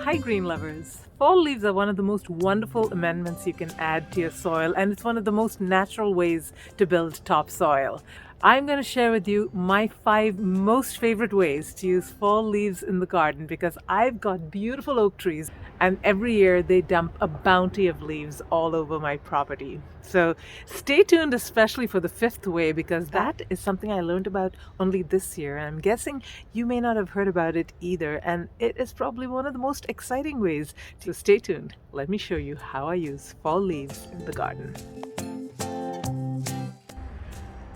Hi green lovers! Fall leaves are one of the most wonderful amendments you can add to your soil, and it's one of the most natural ways to build topsoil. I'm going to share with you my 5 most favorite ways to use fall leaves in the garden because I've got beautiful oak trees and every year they dump a bounty of leaves all over my property. So stay tuned, especially for the 5th way, because that is something I learned about only this year, and I'm guessing you may not have heard about it either, and it is probably one of the most exciting ways. So stay tuned. Let me show you how I use fall leaves in the garden.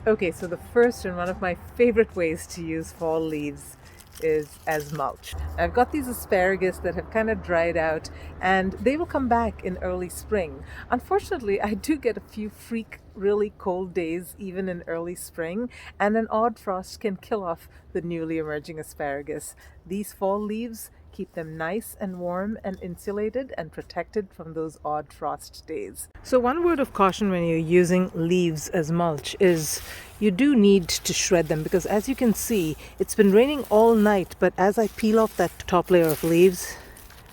Okay, so the first and one of my favorite ways to use fall leaves is as mulch. I've got these asparagus that have kind of dried out and they will come back in early spring. Unfortunately, I do get a few really cold days even in early spring, and an odd frost can kill off the newly emerging asparagus. These fall leaves keep them nice and warm and insulated and protected from those odd frost days. So one word of caution when you're using leaves as mulch is you do need to shred them, because as you can see, it's been raining all night, but as I peel off that top layer of leaves,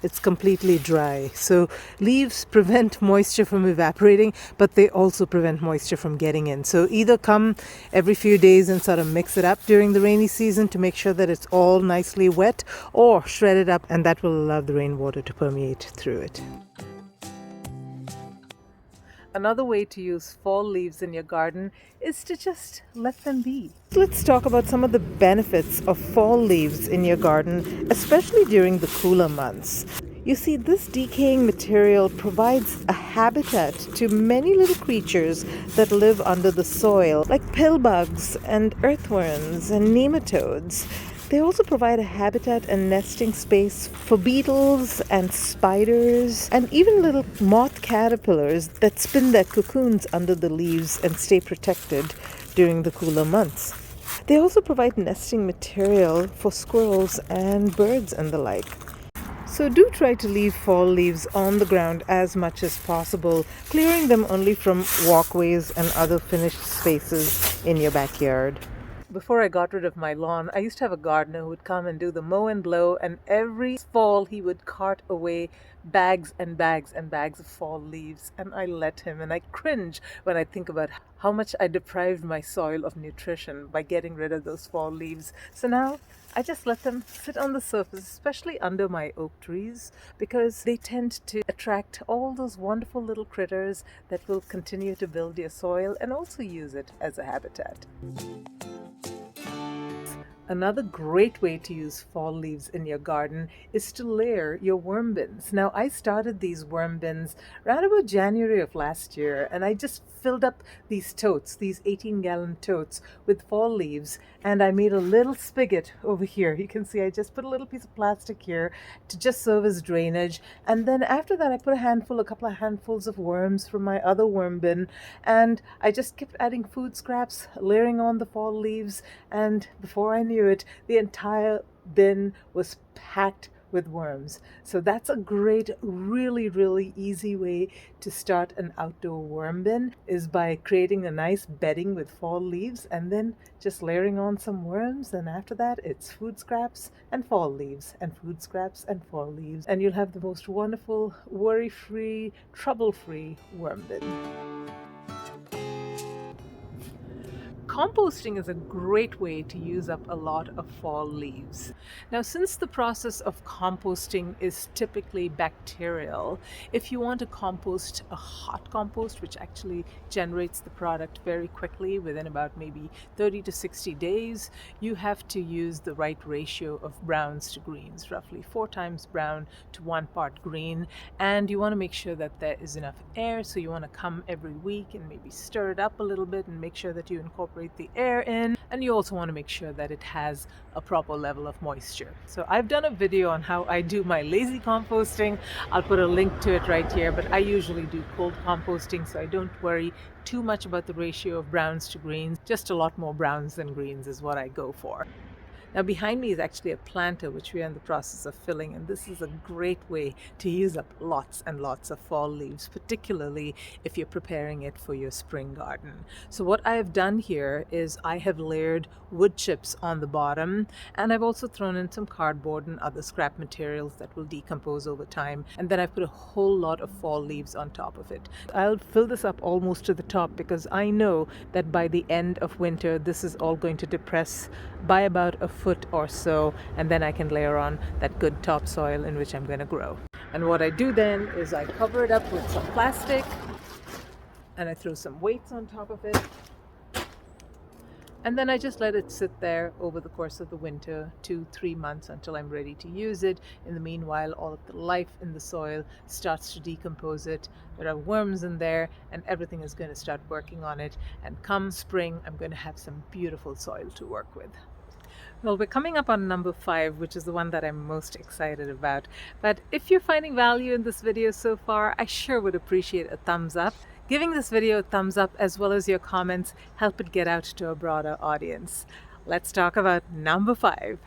it's completely dry. So leaves prevent moisture from evaporating, but they also prevent moisture from getting in. So either come every few days and sort of mix it up during the rainy season to make sure that it's all nicely wet, or shred it up, and that will allow the rainwater to permeate through it. Another way to use fall leaves in your garden is to just let them be. Let's talk about some of the benefits of fall leaves in your garden, especially during the cooler months. You see, this decaying material provides a habitat to many little creatures that live under the soil, like pillbugs and earthworms and nematodes. They also provide a habitat and nesting space for beetles and spiders and even little moth caterpillars that spin their cocoons under the leaves and stay protected during the cooler months. They also provide nesting material for squirrels and birds and the like. So do try to leave fall leaves on the ground as much as possible, clearing them only from walkways and other finished spaces in your backyard. Before I got rid of my lawn, I used to have a gardener who would come and do the mow and blow, and every fall he would cart away bags and bags and bags of fall leaves, and I let him, and I cringe when I think about how much I deprived my soil of nutrition by getting rid of those fall leaves. So now I just let them sit on the surface, especially under my oak trees, because they tend to attract all those wonderful little critters that will continue to build your soil and also use it as a habitat. Another great way to use fall leaves in your garden is to layer your worm bins. Now, I started these worm bins around about January of last year, and I just filled up these totes, these 18-gallon totes, with fall leaves, and I made a little spigot over here. You can see I just put a little piece of plastic here to just serve as drainage, and then after that I put a couple of handfuls of worms from my other worm bin, and I just kept adding food scraps, layering on the fall leaves, and before I knew it, the entire bin was packed with worms. So that's a great, really easy way to start an outdoor worm bin, is by creating a nice bedding with fall leaves and then just layering on some worms, and after that it's food scraps and fall leaves and food scraps and fall leaves, and you'll have the most wonderful, worry-free, trouble-free worm bin. Composting is a great way to use up a lot of fall leaves. Now, since the process of composting is typically bacterial, if you want to compost a hot compost, which actually generates the product very quickly within about maybe 30 to 60 days, you have to use the right ratio of browns to greens, roughly 4 times brown to 1 part green. And you want to make sure that there is enough air, so you want to come every week and maybe stir it up a little bit and make sure that you incorporate the air in, and you also want to make sure that it has a proper level of moisture. So I've done a video on how I do my lazy composting. I'll put a link to it right here, but I usually do cold composting, so I don't worry too much about the ratio of browns to greens. Just a lot more browns than greens is what I go for. Now behind me is actually a planter which we are in the process of filling, and this is a great way to use up lots and lots of fall leaves, particularly if you're preparing it for your spring garden. So what I have done here is I have layered wood chips on the bottom, and I've also thrown in some cardboard and other scrap materials that will decompose over time, and then I've put a whole lot of fall leaves on top of it. I'll fill this up almost to the top because I know that by the end of winter this is all going to depress by about a foot or so, and then I can layer on that good topsoil in which I'm going to grow. And what I do then is I cover it up with some plastic and I throw some weights on top of it. And then I just let it sit there over the course of the winter, 2-3 months, until I'm ready to use it. In the meanwhile, all of the life in the soil starts to decompose it. There are worms in there, and everything is going to start working on it. And come spring, I'm going to have some beautiful soil to work with. Well, we're coming up on number 5, which is the one that I'm most excited about. But if you're finding value in this video so far, I sure would appreciate a thumbs up. Giving this video a thumbs up as well as your comments help it get out to a broader audience. Let's talk about number 5.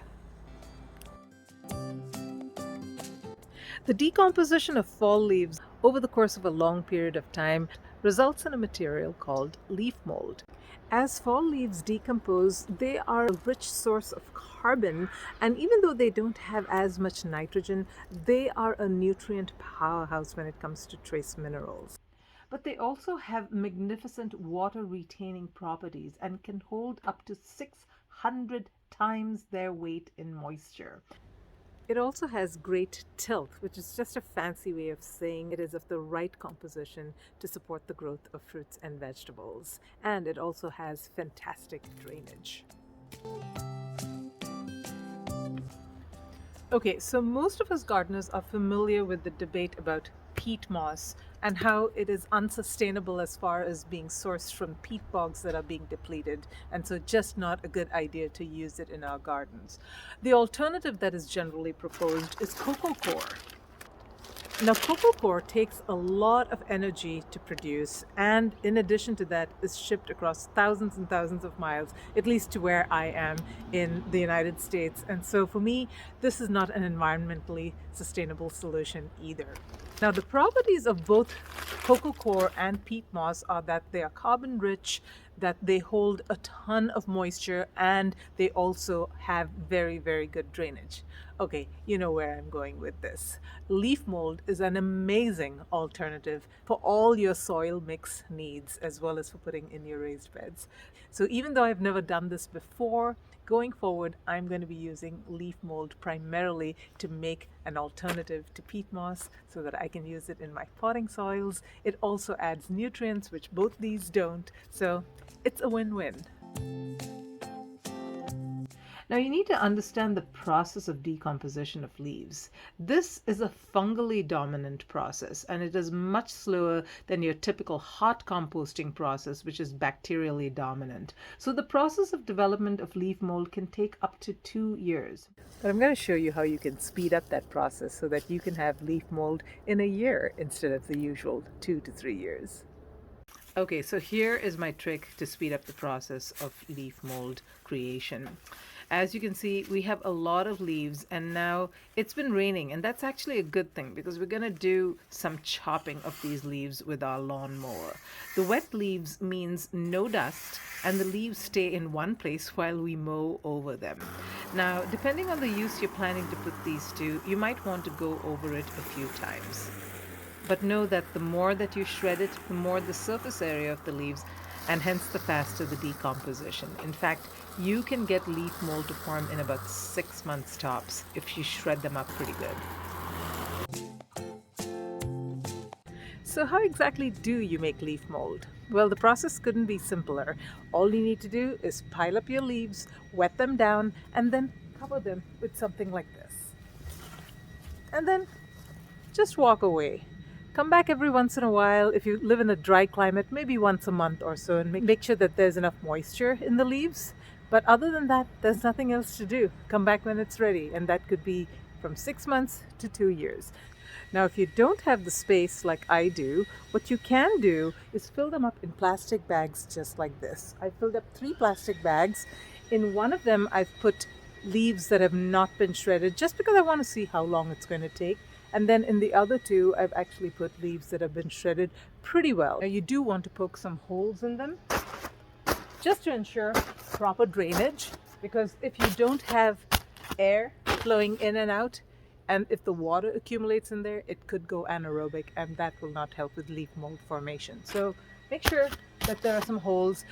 The decomposition of fall leaves over the course of a long period of time results in a material called leaf mold. As fall leaves decompose, they are a rich source of carbon, and even though they don't have as much nitrogen, they are a nutrient powerhouse when it comes to trace minerals. But they also have magnificent water-retaining properties and can hold up to 600 times their weight in moisture. It also has great tilth, which is just a fancy way of saying it is of the right composition to support the growth of fruits and vegetables. And it also has fantastic drainage. Okay, so most of us gardeners are familiar with the debate about peat moss and how it is unsustainable as far as being sourced from peat bogs that are being depleted, and so just not a good idea to use it in our gardens. The alternative that is generally proposed is coco coir. Now, coco coir takes a lot of energy to produce, and in addition to that is shipped across thousands and thousands of miles, at least to where I am in the United States. And so for me, this is not an environmentally sustainable solution either. Now, the properties of both coco coir and peat moss are that they are carbon rich, that they hold a ton of moisture, and they also have very, very good drainage. Okay, you know where I'm going with this. Leaf mold is an amazing alternative for all your soil mix needs, as well as for putting in your raised beds. So even though I've never done this before, going forward, I'm going to be using leaf mold primarily to make an alternative to peat moss so that I can use it in my potting soils. It also adds nutrients, which both these don't. So it's a win-win. Now you need to understand the process of decomposition of leaves. This is a fungally dominant process, and it is much slower than your typical hot composting process, which is bacterially dominant. So the process of development of leaf mold can take up to 2 years. But I'm going to show you how you can speed up that process so that you can have leaf mold in a year instead of the usual 2 to 3 years. Okay, so here is my trick to speed up the process of leaf mold creation. As you can see, we have a lot of leaves, and now it's been raining, and that's actually a good thing because we're going to do some chopping of these leaves with our lawnmower. The wet leaves means no dust, and the leaves stay in one place while we mow over them. Now, depending on the use you're planning to put these to, you might want to go over it a few times. But know that the more that you shred it, the more the surface area of the leaves, and hence the faster the decomposition. In fact, you can get leaf mold to form in about 6 months tops if you shred them up pretty good. So how exactly do you make leaf mold? Well, the process couldn't be simpler. All you need to do is pile up your leaves, wet them down, and then cover them with something like this. And then just walk away. Come back every once in a while if you live in a dry climate, maybe once a month or so, and make sure that there's enough moisture in the leaves. But other than that, there's nothing else to do. Come back when it's ready, and that could be from 6 months to 2 years. Now, if you don't have the space like I do, what you can do is fill them up in plastic bags just like this. I filled up 3 plastic bags. In one of them, I've put leaves that have not been shredded just because I want to see how long it's going to take. And then in the other two, I've actually put leaves that have been shredded pretty well. Now you do want to poke some holes in them just to ensure proper drainage, because if you don't have air flowing in and out, and if the water accumulates in there, it could go anaerobic, and that will not help with leaf mold formation. So make sure that there are some holes.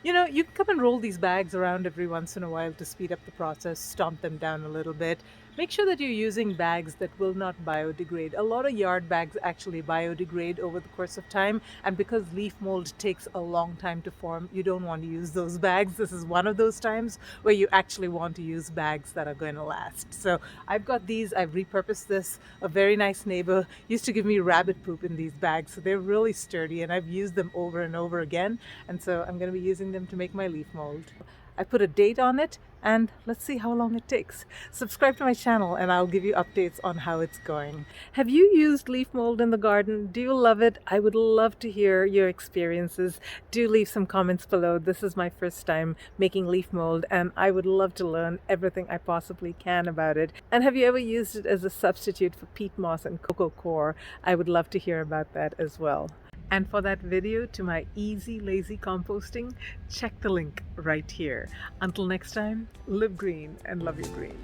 You know, you can come and roll these bags around every once in a while to speed up the process, stomp them down a little bit. Make sure that you're using bags that will not biodegrade. A lot of yard bags actually biodegrade over the course of time, and because leaf mold takes a long time to form, you don't want to use those bags. This is one of those times where you actually want to use bags that are going to last. So I've got these, I've repurposed this. A very nice neighbor used to give me rabbit poop in these bags, so they're really sturdy, and I've used them over and over again, and so I'm going to be using them to make my leaf mold. I put a date on it, and let's see how long it takes. Subscribe to my channel and I'll give you updates on how it's going. Have you used leaf mold in the garden? Do you love it? I would love to hear your experiences. Do leave some comments below. This is my first time making leaf mold, and I would love to learn everything I possibly can about it. And have you ever used it as a substitute for peat moss and coco coir? I would love to hear about that as well. And for that video to my easy, lazy composting, check the link right here. Until next time, live green and love your green.